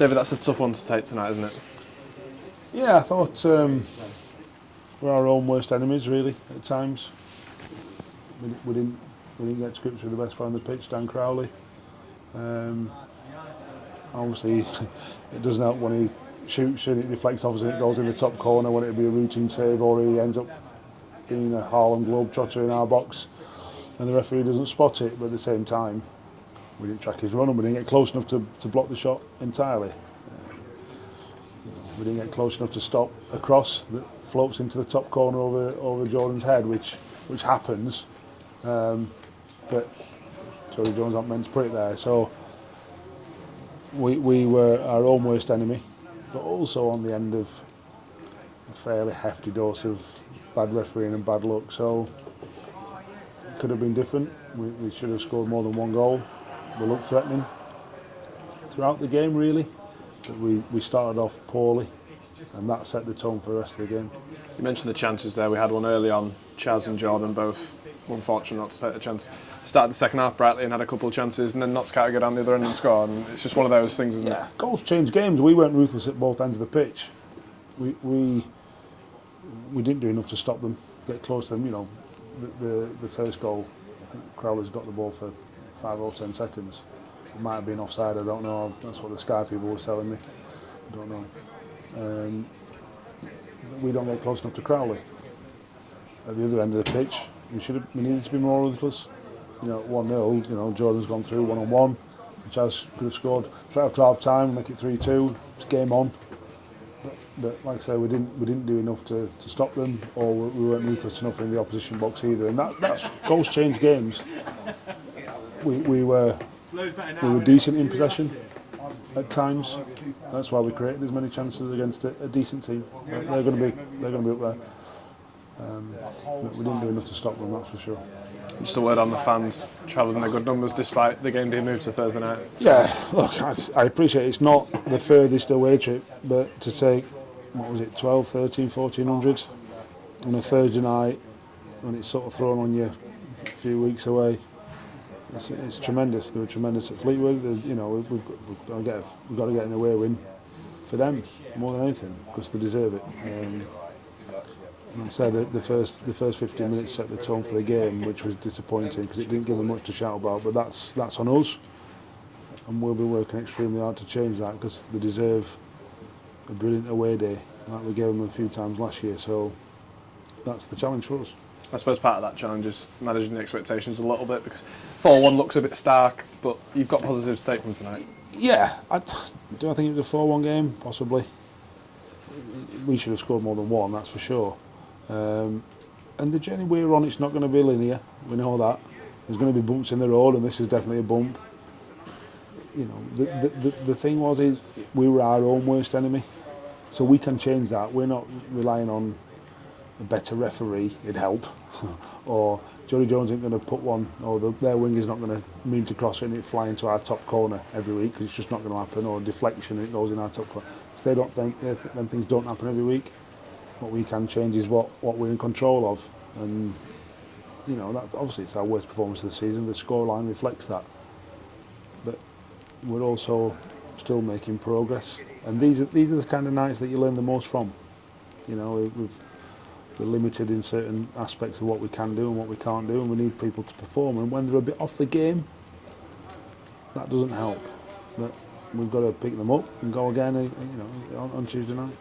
David, that's a tough one to take tonight, isn't it? Yeah, I thought we're our own worst enemies, really, at times. We didn't get to grips with the best player on the pitch, Dan Crowley. Obviously, it doesn't help when he shoots and it deflects off and it goes in the top corner when it'd be a routine save, or he ends up being a Harlem Globetrotter in our box and the referee doesn't spot it. But at the same time, we didn't track his run and we didn't get close enough to block the shot entirely. We didn't get close enough to stop a cross that floats into the top corner over Jordan's head, which happens. But Jody Jones aren't meant to put it there. So we were our own worst enemy, but also on the end of a fairly hefty dose of bad refereeing and bad luck. So it could have been different. We should have scored more than one goal. We looked threatening throughout the game, really. But we started off poorly, and that set the tone for the rest of the game. You mentioned the chances there. We had one early on. Chaz and Jordan both unfortunate not to take the chance. Started the second half brightly and had a couple of chances, and then Notts County go down the other end and score. And it's just one of those things, isn't it? Goals change games. We weren't ruthless at both ends of the pitch. We didn't do enough to stop them, get close to them. You know, the first goal, I think Crowley's got the ball for 5 or 10 seconds. It might have been offside, I don't know. That's what the Sky people were telling me. I don't know. We don't get close enough to Crowley. At the other end of the pitch, we needed to be more ruthless. You know, 1-0, you know, Jordan's gone through 1-on-1. Chaz could have scored straight after half time, make it 3-2. It's game on. But like I say, we didn't do enough to stop them, or we weren't ruthless enough in the opposition box either. And that's goals change games. We were decent in possession at times. That's why we created as many chances against a decent team. They're going to be up there. But we didn't do enough to stop them, that's for sure. Just a word on the fans travelling their good numbers despite the game being moved to Thursday night. Yeah, look, I appreciate it's not the furthest away trip, but to take, 12, 13, 1400 on a Thursday night when it's sort of thrown on you a few weeks away, it's tremendous. They were tremendous at Fleetwood. You know, we've got to get an away win for them more than anything because they deserve it. Like I said, the first 15 minutes set the tone for the game, which was disappointing because it didn't give them much to shout about. But that's on us, and we'll be working extremely hard to change that because they deserve a brilliant away day like we gave them a few times last year. So that's the challenge for us. I suppose part of that challenge is managing the expectations a little bit because 4-1 looks a bit stark, but you've got positives to take from tonight. Yeah, do I think it was a 4-1 game? Possibly. We should have scored more than one, that's for sure. And the journey we're on, it's not going to be linear. We know that. There's going to be bumps in the road, and this is definitely a bump. You know, the thing is we were our own worst enemy, so we can change that. We're not relying on a better referee, it'd help, or Jody Jones isn't going to put one, or their wing is not going to mean to cross it and it fly into our top corner every week because it's just not going to happen, or a deflection and it goes in our top corner. So they don't think them things don't happen every week. What we can change is what we're in control of, and you know that's obviously it's our worst performance of the season. The scoreline reflects that, but we're also still making progress, and these are the kind of nights that you learn the most from. You know, we're limited in certain aspects of what we can do and what we can't do, and we need people to perform. And when they're a bit off the game, that doesn't help. But we've got to pick them up and go again, you know, on Tuesday night.